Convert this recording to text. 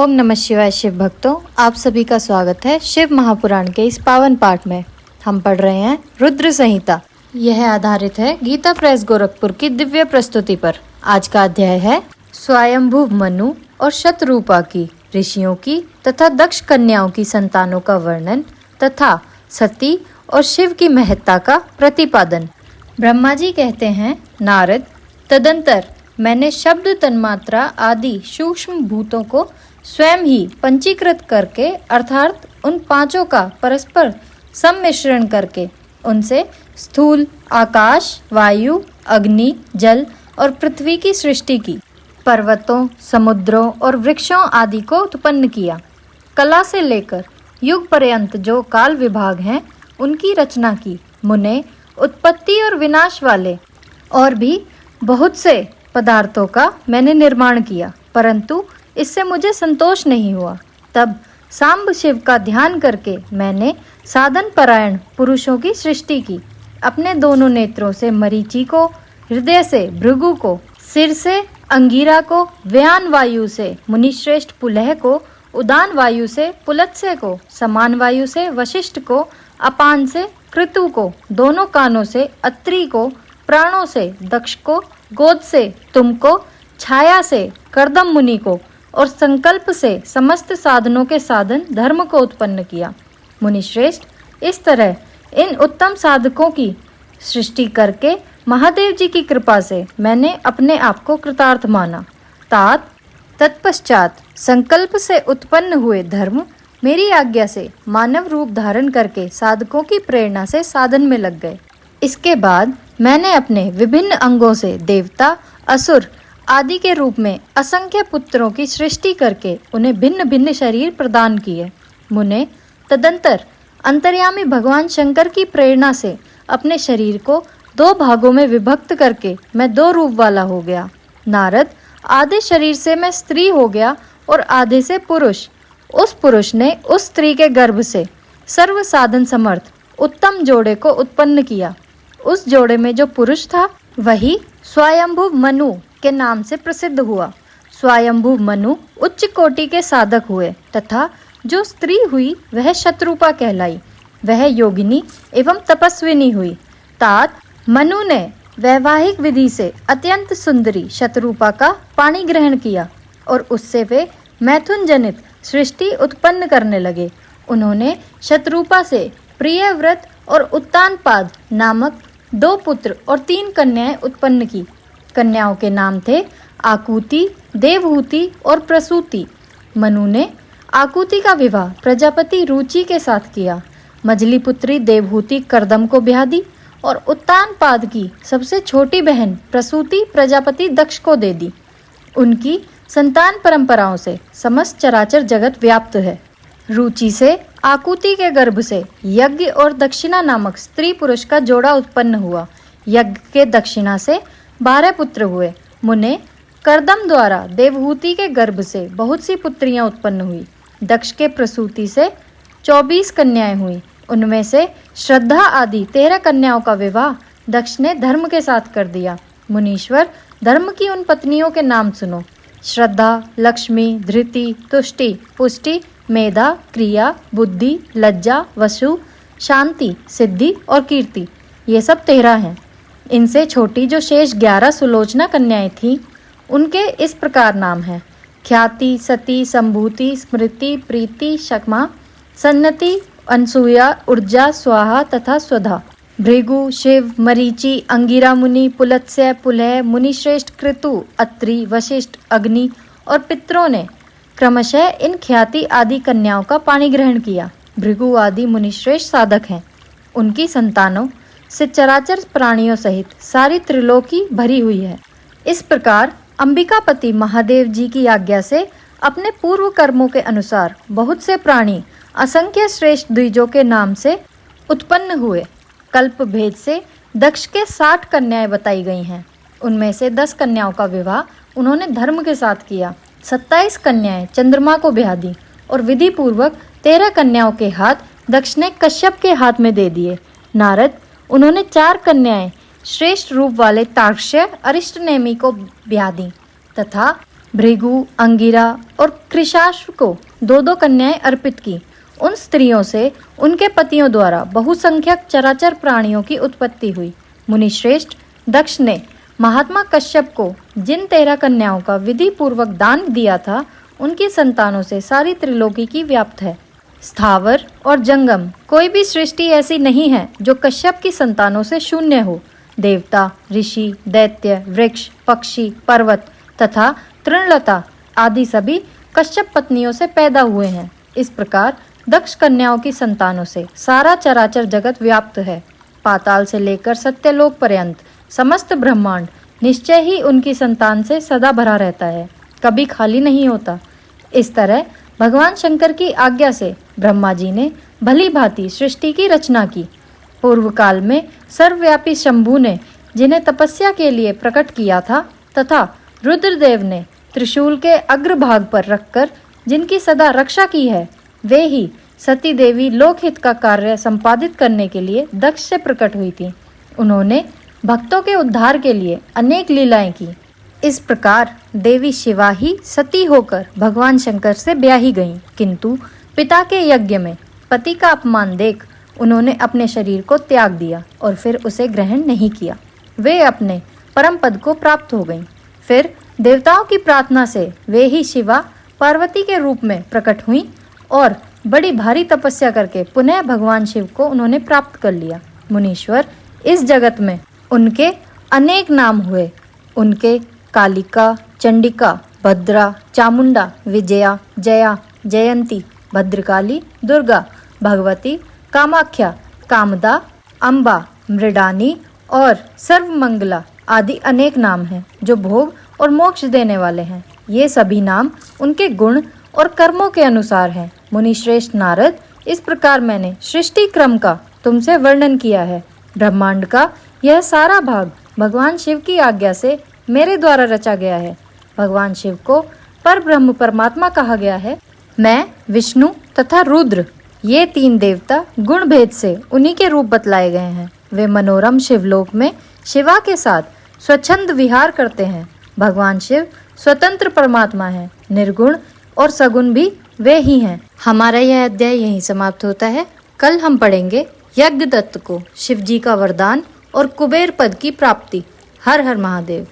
ओम नमः शिवाय। शिव भक्तों, आप सभी का स्वागत है शिव महापुराण के इस पावन पाठ में। हम पढ़ रहे हैं रुद्र संहिता। यह आधारित है गीता प्रेस गोरखपुर की दिव्य प्रस्तुति पर। आज का अध्याय है स्वयंभू मनु और शतरूपा की, ऋषियों की तथा दक्ष कन्याओं की संतानों का वर्णन तथा सती और शिव की महत्ता का प्रतिपादन। ब्रह्मा जी कहते हैं, नारद, तदंतर मैंने शब्द, तन्मात्रा आदि सूक्ष्म भूतों को स्वयं ही पंचीकृत करके अर्थात उन पांचों का परस्पर सम्मिश्रण करके उनसे स्थूल आकाश, वायु, अग्नि, जल और पृथ्वी की सृष्टि की। पर्वतों, समुद्रों और वृक्षों आदि को उत्पन्न किया। कला से लेकर युग पर्यंत जो काल विभाग हैं उनकी रचना की। मुने उत्पत्ति और विनाश वाले और भी बहुत से पदार्थों का मैंने निर्माण किया, परंतु इससे मुझे संतोष नहीं हुआ। तब सांब शिव का ध्यान करके मैंने साधन परायण पुरुषों की सृष्टि की। अपने दोनों नेत्रों से मरीचि को, हृदय से भृगु को, सिर से अंगिरा को, व्यान वायु से मुनिश्रेष्ठ पुलह को, उदान वायु से पुलत्स्य को, समान वायु से वशिष्ठ को, अपान से कृतु को, दोनों कानों से अत्रि को, प्राणों से दक्ष को, गोद से तुमको, छाया से कर्दम मुनि को और संकल्प से समस्त साधनों के साधन धर्म को उत्पन्न किया। मुनिश्रेष्ठ, इस तरह इन उत्तम साधकों की सृष्टि करके महादेव जी की कृपा से मैंने अपने आप को कृतार्थ माना। तत्पश्चात संकल्प से उत्पन्न हुए धर्म मेरी आज्ञा से मानव रूप धारण करके साधकों की प्रेरणा से साधन में लग गए। इसके बाद मैंने अपने विभिन्न अंगों से देवता, असुर आदि के रूप में असंख्य पुत्रों की सृष्टि करके उन्हें भिन्न भिन्न शरीर प्रदान किए। मुने, तदंतर अंतर्यामी भगवान शंकर की प्रेरणा से अपने शरीर को दो भागों में विभक्त करके मैं दो रूप वाला हो गया। नारद, आधे शरीर से मैं स्त्री हो गया और आधे से पुरुष। उस पुरुष ने उस स्त्री के गर्भ से सर्व साधन समर्थ उत्तम जोड़े को उत्पन्न किया। उस जोड़े में जो पुरुष था वही स्वयंभू मनु के नाम से प्रसिद्ध हुआ। स्वयंभू मनु उच्च कोटि के साधक हुए तथा जो स्त्री हुई वह शतरूपा कहलाई। वह योगिनी एवं तपस्विनी हुई। तात मनु ने वैवाहिक विधि से अत्यंत सुंदरी शतरूपा का पाणी ग्रहण किया और उससे वे मैथुन जनित सृष्टि उत्पन्न करने लगे। उन्होंने शतरूपा से प्रियव्रत और उत्तानपाद नामक 2 पुत्र और 3 कन्याएं उत्पन्न की। कन्याओं के नाम थे आकुति, देवहूति और प्रसूति। मनु ने आकुति का विवाह प्रजापति रुचि के साथ किया। मझली पुत्री देवहूति कर्दम को ब्याह दी और उत्तानपाद की सबसे छोटी बहन प्रसूति प्रजापति दक्ष को दे दी। उनकी संतान परंपराओं से समस्त चराचर जगत व्याप्त है। रुचि से आकुति के गर्भ से यज्ञ और दक्षिणा नामक स्त्री पुरुष का जोड़ा उत्पन्न हुआ। यज्ञ के दक्षिणा से 12 पुत्र हुए। मुने, कर्दम द्वारा देवहूति के गर्भ से बहुत सी पुत्रियां उत्पन्न हुई। दक्ष के प्रसूति से 24 कन्याएं हुई। उनमें से श्रद्धा आदि 13 कन्याओं का विवाह दक्ष ने धर्म के साथ कर दिया। मुनीश्वर, धर्म की उन पत्नियों के नाम सुनो। श्रद्धा, लक्ष्मी, धृति, तुष्टि, पुष्टि, मेधा, क्रिया, बुद्धि, लज्जा, वसु, शांति, सिद्धि और कीर्ति। ये सब 13 हैं। इनसे छोटी जो शेष 11 सुलोचना कन्याएं थीं, उनके इस प्रकार नाम हैं: ख्याति, सती, संभूति, स्मृति, प्रीति, शक्मा, सन्नति, अनसूया, ऊर्जा, स्वाहा तथा स्वधा। भृगु, शिव, मरीचि, अंगिरा मुनि, पुलत्स्य, पुलह, मुनिश्रेष्ठ कृतु, अत्रि, वशिष्ठ, अग्नि और पितरों ने क्रमशः इन ख्याति आदि कन्याओं का पाणी ग्रहण किया। भृगु आदि मुनिश्रेष्ठ साधक हैं। उनकी संतानों से चराचर प्राणियों सहित सारी त्रिलोकी भरी हुई है। इस प्रकार अंबिकापति महादेव जी की आज्ञा से अपने पूर्व कर्मों के अनुसार बहुत से प्राणी असंख्य श्रेष्ठ द्विजों के नाम से उत्पन्न हुए। कल्प भेद से दक्ष के 60 कन्याएं बताई गई हैं। उनमें से 10 कन्याओं का विवाह उन्होंने धर्म के साथ किया। 27 कन्याएं चंद्रमा को ब्याह दी और विधि पूर्वक 13 कन्याओं के हाथ दक्ष ने कश्यप के हाथ में दे दिए। नारद, उन्होंने 4 कन्याएं श्रेष्ठ रूप वाले तार्क्ष्य अरिष्टनेमि को ब्याह दी तथा भृगु, अंगिरा और कृशाश्व को दो दो कन्याएं अर्पित की। उन स्त्रियों से उनके पतियों द्वारा बहुसंख्यक चराचर प्राणियों की उत्पत्ति हुई। मुनिश्रेष्ठ दक्ष ने महात्मा कश्यप को जिन 13 कन्याओं का विधि पूर्वक दान दिया था, उनकी संतानों से सारी त्रिलोकी की व्याप्त है। स्थावर और जंगम कोई भी सृष्टि ऐसी नहीं है जो कश्यप की संतानों से शून्य हो। देवता, ऋषि, दैत्य, वृक्ष, पक्षी, पर्वत तथा तृणलता आदि सभी कश्यप पत्नियों से पैदा हुए हैं। इस प्रकार दक्ष कन्याओं की संतानों से सारा चराचर जगत व्याप्त है। पाताल से लेकर सत्यलोक पर्यंत समस्त ब्रह्मांड निश्चय ही उनकी संतान से सदा भरा रहता है, कभी खाली नहीं होता। इस तरह भगवान शंकर की आज्ञा से ब्रह्मा जी ने भली भांति सृष्टि की रचना की। पूर्व काल में सर्वव्यापी शंभु ने जिन्हें तपस्या के लिए प्रकट किया था तथा रुद्रदेव ने त्रिशूल के अग्रभाग पर रखकर जिनकी सदा रक्षा की है, वे ही सती देवी लोकहित का कार्य संपादित करने के लिए दक्ष से प्रकट हुई थी। उन्होंने भक्तों के उद्धार के लिए अनेक लीलाएं की। इस प्रकार देवी शिवा ही सती होकर भगवान शंकर से ब्याही गईं, किंतु पिता के यज्ञ में पति का अपमान देख उन्होंने अपने शरीर को त्याग दिया और फिर उसे ग्रहण नहीं किया। वे अपने परम पद को प्राप्त हो गईं। फिर देवताओं की प्रार्थना से वे ही शिवा पार्वती के रूप में प्रकट हुईं और बड़ी भारी तपस्या करके पुनः भगवान शिव को उन्होंने प्राप्त कर लिया। मुनीश्वर, इस जगत में उनके अनेक नाम हुए। उनके कालिका, चंडिका, भद्रा, चामुंडा, विजया, जया, जयंती, भद्रकाली, दुर्गा, भगवती, कामाख्या, कामदा, अम्बा, मृडानी और सर्वमंगला आदि अनेक नाम हैं जो भोग और मोक्ष देने वाले हैं। ये सभी नाम उनके गुण और कर्मों के अनुसार हैं। मुनिश्रेष्ठ नारद, इस प्रकार मैंने सृष्टि क्रम का तुमसे वर्णन किया है। ब्रह्मांड का यह सारा भाग भगवान शिव की आज्ञा से मेरे द्वारा रचा गया है। भगवान शिव को परब्रह्म परमात्मा कहा गया है। मैं, विष्णु तथा रुद्र, ये 3 देवता गुण भेद से उन्हीं के रूप बतलाए गए हैं। वे मनोरम शिवलोक में शिवा के साथ स्वच्छंद विहार करते हैं। भगवान शिव स्वतंत्र परमात्मा है, निर्गुण और सगुण भी वे ही हैं। हमारा यह अध्याय यहीं समाप्त होता है। कल हम पढ़ेंगे यज्ञदत्त को शिव जी का वरदान और कुबेर पद की प्राप्ति। हर हर महादेव।